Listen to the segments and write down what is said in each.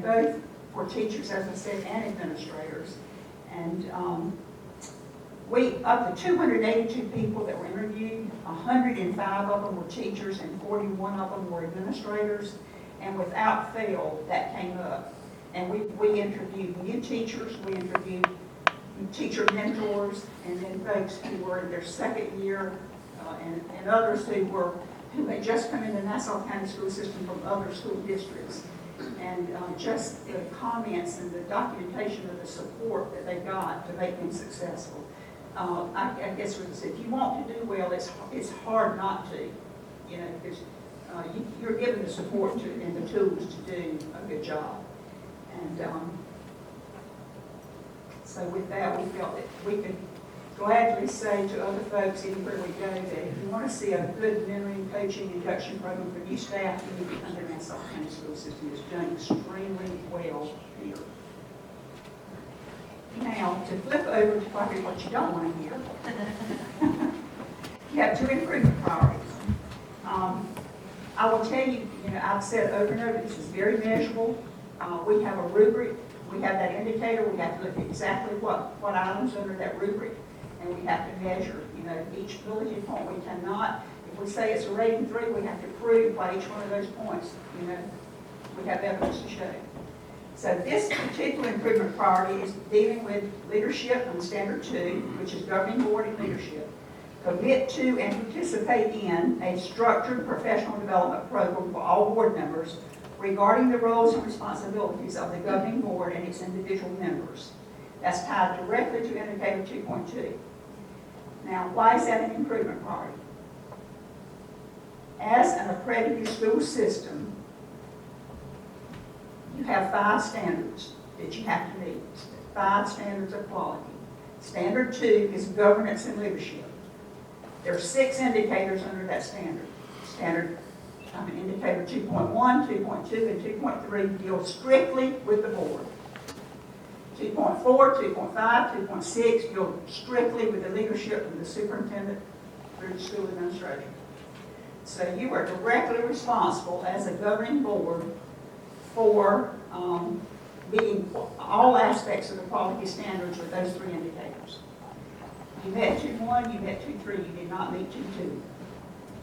both for teachers, as I said, and administrators. And of the 282 people that were interviewed, 105 of them were teachers and 41 of them were administrators. And without fail, that came up. And we interviewed new teachers, we interviewed teacher mentors, and then folks who were in their second year, and others who had just come into Nassau County school system from other school districts. And just the comments and the documentation of the support that they got to make them successful. I guess if you want to do well, it's hard not to, you know, because you're given the support and the tools to do a good job. And so with that, we felt that we could gladly say to other folks anywhere we go that if you want to see a good mentoring, coaching, induction program for new staff, you need to come to Nassau County School System. It's done extremely well here. Now, to flip over to probably what you don't want to hear, you have two improvement priorities. I will tell you, I've said over and over, this is very measurable. We have a rubric. We have that indicator. We have to look at exactly what items under that rubric, and we have to measure, each bulleted point. We cannot, if we say it's a rating 3, we have to prove by each one of those points, we have evidence to show. So this particular improvement priority is dealing with leadership on Standard 2, which is governing board and leadership. Commit to and participate in a structured professional development program for all board members regarding the roles and responsibilities of the governing board and its individual members. That's tied directly to indicator 2.2. Now, why is that an improvement priority? As an accredited school system, you have 5 standards that you have to meet, 5 standards of quality. Standard 2 is governance and leadership. There are 6 indicators under that standard. Indicator 2.1, 2.2, and 2.3 deal strictly with the board. 2.4, 2.5, 2.6 deal strictly with the leadership of the superintendent through the school administration. So you are directly responsible as a governing board for meeting all aspects of the quality standards with those 3 indicators. You met 2.1, you met 2.3, you did not meet 2.2.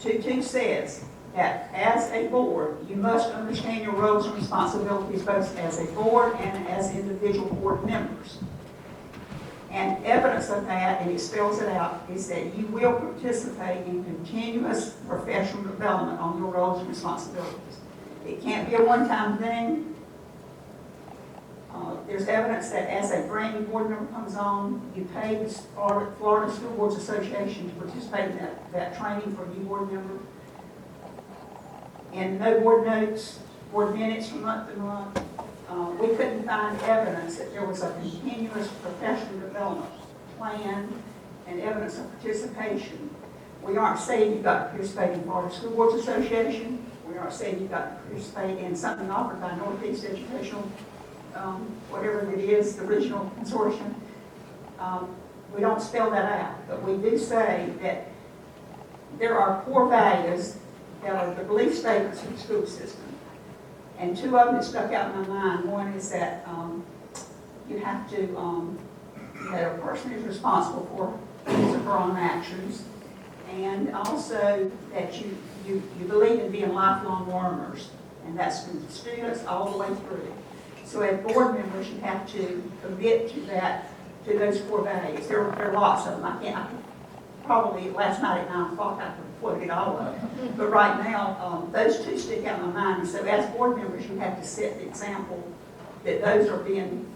2.2 says that as a board, you must understand your roles and responsibilities both as a board and as individual board members. And evidence of that, and it spells it out, is that you will participate in continuous professional development on your roles and responsibilities. It can't be a one-time thing. There's evidence that as a brand new board member comes on, you pay the Florida School Boards Association to participate in that training for a new board member. And no board notes, board minutes from month to month. We couldn't find evidence that there was a continuous professional development plan and evidence of participation. We aren't saying you've got to participate in Florida School Boards Association. We aren't saying you've got to participate in something offered by Northeast Educational, whatever it is, the regional consortium. We don't spell that out, but we do say that there are core values that are the belief statements of the school system. And 2 of them that stuck out in my mind. One is that you have to, that a person is responsible for his or her own actions, and also that you believe in being lifelong learners, and that's from students all the way through. So as board members, you have to commit to that, to those core values. There are lots of them. I probably last night at 9 o'clock I could quote it all of them. But right now, those 2 stick out in my mind. And so as board members, you have to set the example that those are being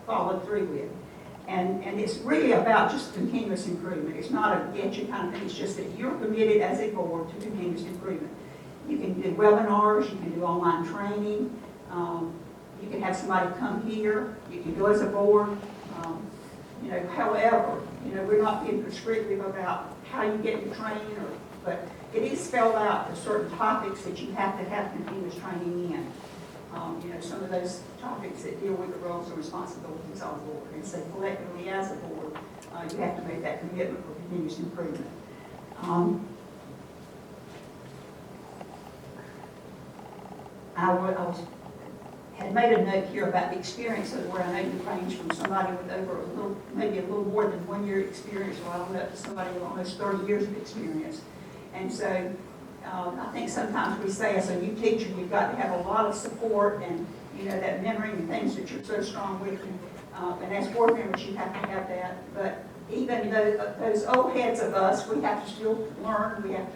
followed through with. And it's really about just continuous improvement. It's not a get you kind of thing. It's just that you're committed as a board to continuous improvement. You can do webinars, you can do online training, you can have somebody come here, you can go as a board. However, we're not being prescriptive about how you get your training, but it is spelled out the certain topics that you have to have continuous training in. Some of those topics that deal with the roles and responsibilities of the board. And so collectively as a board, you have to make that commitment for continuous improvement. had made a note here about the experience of where I know you range from somebody with over maybe a little more than 1 year experience, or I don't know, to somebody with almost 30 years of experience. And so I think sometimes we say as a new teacher, you've got to have a lot of support and, you know, that mentoring and things that you're so strong with. And as board members, you have to have that. But even though those old heads of us, we have to still learn. We have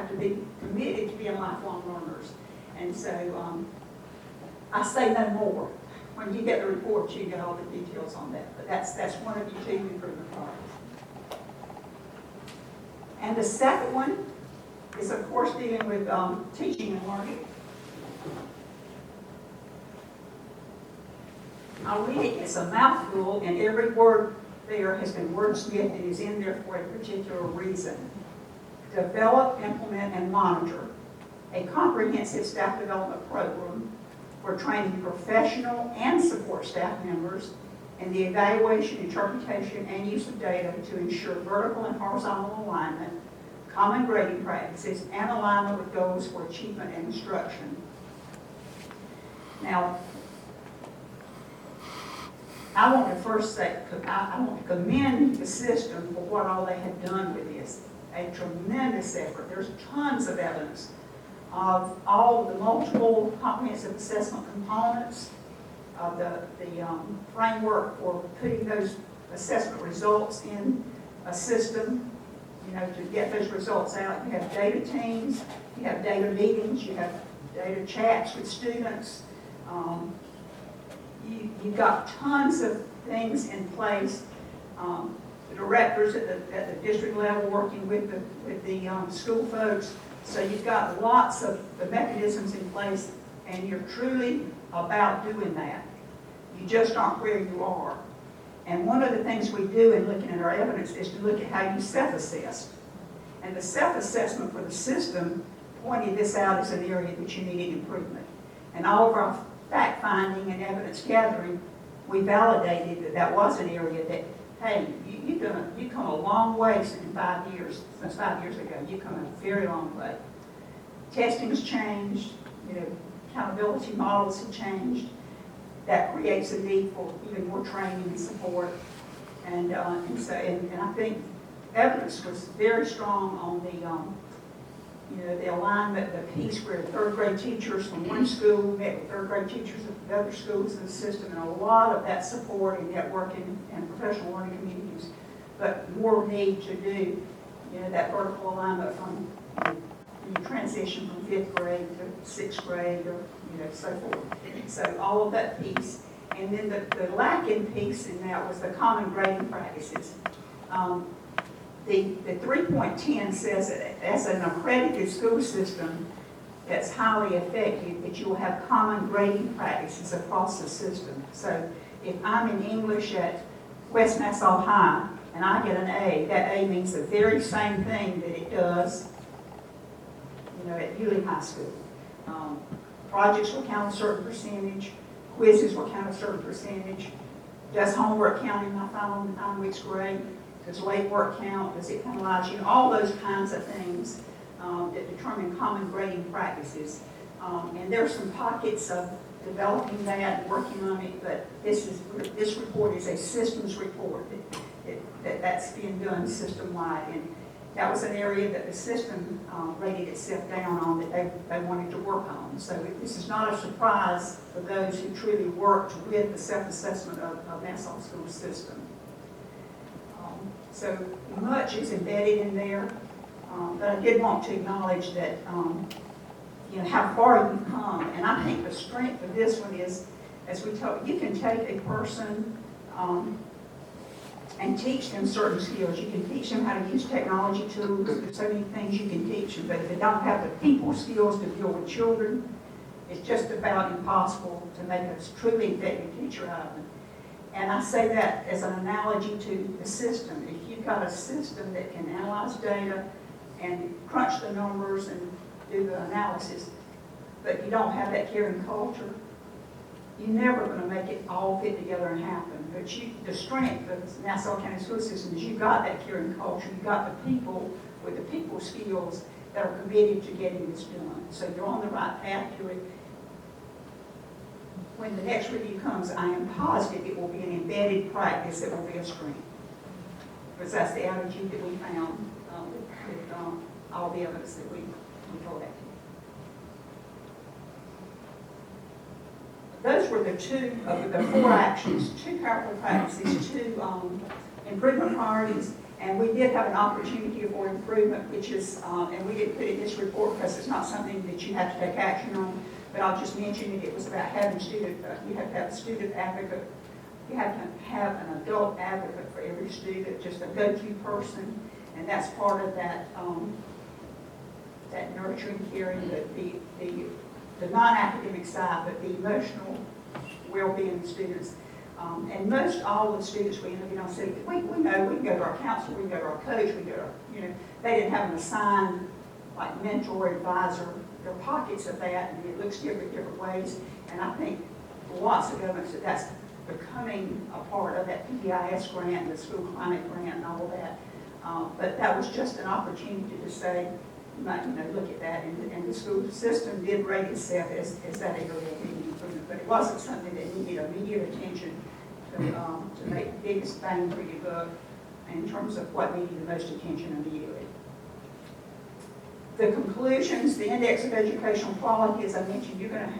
to be committed to being lifelong learners. And so I say no more. When you get the report, you get all the details on that. But that's one of your two improvement priorities. And the second one is, of course, dealing with teaching and learning. I'll read it. It's a mouthful, and every word there has been wordsmithed and is in there for a particular reason. Develop, implement, and monitor a comprehensive staff development program for training professional and support staff members in the evaluation, interpretation, and use of data to ensure vertical and horizontal alignment, common grading practices, and alignment with goals for achievement and instruction. Now, I want to first say, I want to commend the system for what all they have done with this. A tremendous effort. There's tons of evidence of all the multiple comprehensive assessment components, of the framework for putting those assessment results in a system, you know, to get those results out. You have data teams, you have data meetings, you have data chats with students. You've got tons of things in place. The directors at the district level working with the school folks. So you've got lots of the mechanisms in place, and you're truly about doing that. You just aren't where you are. And one of the things we do in looking at our evidence is to look at how you self-assess. And the self-assessment for the system pointed this out as an area that you needed improvement. And all of our fact-finding and evidence gathering, we validated that that was an area that, hey, you've come a long way since 5 years ago. You've come a very long way. Testing's changed, you know, accountability models have changed. That creates a need for even more training and support. And I think evidence was very strong on the alignment, the piece where third grade teachers from one school met with third grade teachers of the other schools in the system, and a lot of that support and networking and professional learning communities. But more need to do, you know, that vertical alignment from you transition from 5th grade to 6th grade, or, you know, so forth. So all of that piece. And then the lacking piece in that was the common grading practices. The 3.10 says that as an accredited school system that's highly effective, that you will have common grading practices across the system. So if I'm in English at West Nassau High and I get an A, that A means the very same thing that it does, you know, at Yulee High School. Projects will count a certain percentage, quizzes will count a certain percentage. Does homework count in my final 9 weeks grade? Does late work count? Does it penalize you? All those kinds of things that determine common grading practices. And there are some pockets of developing that and working on it, but this report is a systems report that's being done system-wide. And that was an area that the system rated itself down on, that they wanted to work on. So this is not a surprise for those who truly worked with the self-assessment of Nassau school system. So much is embedded in there, but I did want to acknowledge that, you know, how far you've come. And I think the strength of this one is, as we talk, you can take a person and teach them certain skills. You can teach them how to use technology tools. There's so many things you can teach them, but if they don't have the people skills to deal with children, it's just about impossible to make a truly effective teacher out of them. And I say that as an analogy to the system. If you've got a system that can analyze data and crunch the numbers and do the analysis, but you don't have that caring culture, you're never going to make it all fit together and happen. But the strength of the Nassau County School System is you've got that caring culture. You've got the people with the people skills that are committed to getting this done. So you're on the right path to it. when the next review comes, I am positive it will be an embedded practice that will be a screen. Because that's the attitude that we found with all the evidence that we collected. Those were the two of the 4 actions, 2 powerful practices, 2 improvement priorities, and we did have an opportunity for improvement, which is, and we didn't put it in this report because it's not something that you have to take action on, but I'll just mention it. It was about having student, you have to have a student advocate, you have to have an adult advocate for every student, just a go-to person, and that's part of that, that nurturing, caring, the non-academic side, but the emotional well-being of students. And most all of the students we interviewed on said, we know we can go to our counselor, we can go to our coach, we can go to our, they didn't have an assigned like mentor, advisor. There are pockets of that, and it looks different ways. And I think lots of evidence that that's becoming a part of that PBIS grant, the school climate grant, and all of that. But that was just an opportunity to say, look at that, and the school system did rate itself as that area of improvement, but it wasn't something that needed immediate attention to make the biggest bang for your buck in terms of what needed the most attention immediately. The conclusions, the index of educational quality, as I mentioned, you're going to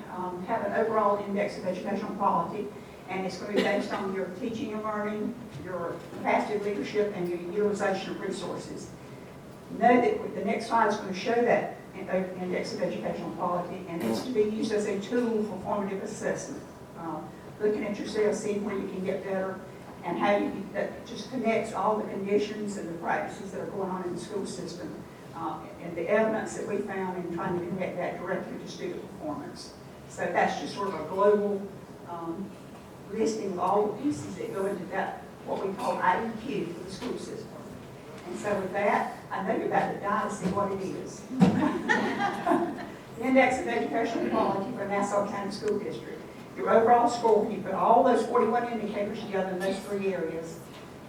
have an overall index of educational quality, and it's going to be based on your teaching and learning, your capacity of leadership, and your utilization of resources. Know that the next slide is going to show that index of educational quality, and it's to be used as a tool for formative assessment. Looking at yourself, seeing where you can get better, and how that just connects all the conditions and the practices that are going on in the school system, and the evidence that we found in trying to connect that directly to student performance. So that's just sort of a global listing of all the pieces that go into that, what we call IEQ for the school system. And so with that, I know you're about to die to see what it is. The Index of Educational Quality for Nassau County School District. Your overall score, when you put all those 41 indicators together in those 3 areas,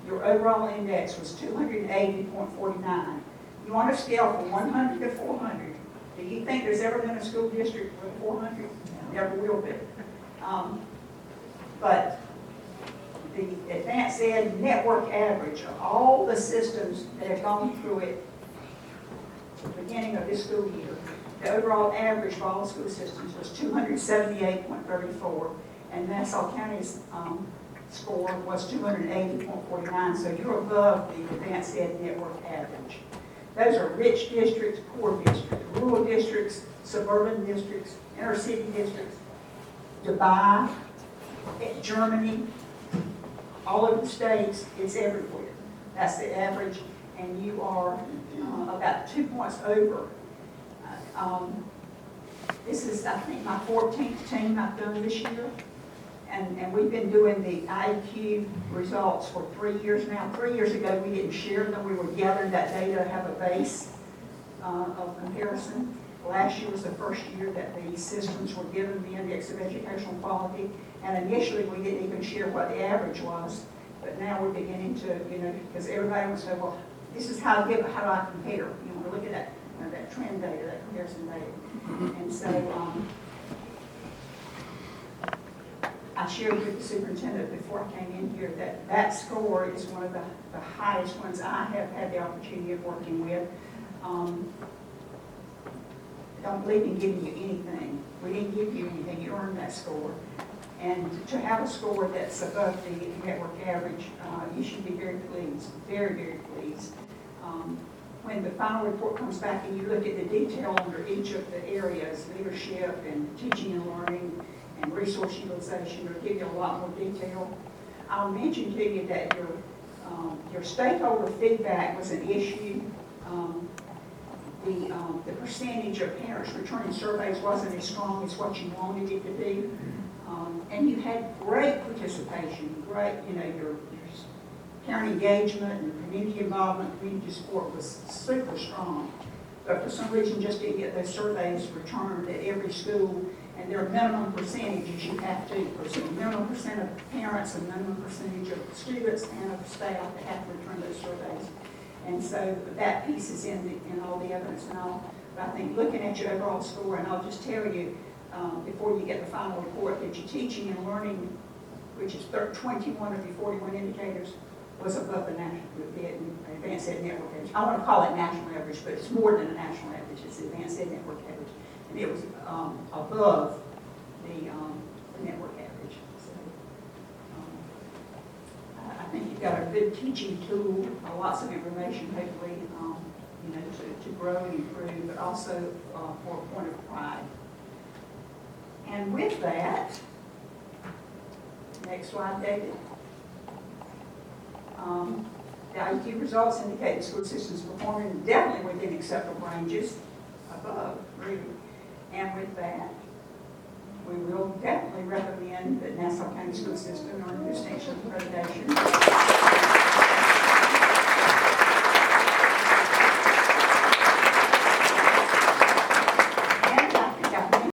your overall index was 280.49. You want a scale from 100 to 400. Do you think there's ever been a school district with 400? Never will be. But the Advanced Ed network average of all the systems that have gone through it at the beginning of this school year, the overall average for all school systems was 278.34, and Nassau County's score was 280.49, so you're above the Advanced Ed network average. Those are rich districts, poor districts, rural districts, suburban districts, inner city districts, Dubai, Germany, all over the states, it's everywhere. That's the average, and you are about 2 points over. This is, I think, my 14th team I've done this year, and we've been doing the IEQ results for 3 years now. 3 years ago, we didn't share them. We were gathering that data to have a base of comparison. Last year was the first year that the systems were given the Index of Educational Quality, and initially we didn't even share what the average was, but now we're beginning to, because everybody would say, well, this is how do I compare? You want to look at that, that trend data, that comparison data. And so I shared with the superintendent before I came in here that that score is one of the highest ones I have had the opportunity of working with. Don't believe in giving you anything. We didn't give you anything. You earned that score. And to have a score that's above the network average, you should be very pleased, very, very pleased. When the final report comes back and you look at the detail under each of the areas, leadership and teaching and learning and resource utilization, it'll give you a lot more detail. I'll mention to you that your stakeholder feedback was an issue. The percentage of parents returning surveys wasn't as strong as what you wanted it to be. And you had great participation, great, your parent engagement and community involvement, community support was super strong. But for some reason, just didn't get those surveys returned at every school, and there are minimum percentages you have to, minimum percent of parents and minimum percentage of students and of staff that have to return those surveys. And so that piece is in all the evidence and all. But I think looking at your overall score, and I'll just tell you, before you get the final report, that your teaching and learning, which is 21 of your 41 indicators, was above the national, the advanced ed network average. I want to call it national average, but it's more than a national average. It's the advanced ed network average. And it was above the network average. So I think you've got a good teaching tool, lots of information, hopefully, you know, to grow and improve, but also for a point of pride. And with that, next slide, David. The IEP results indicate the school system is performing definitely within acceptable ranges, above, really. And with that, we will definitely recommend that Nassau County School System earn distinction accreditation.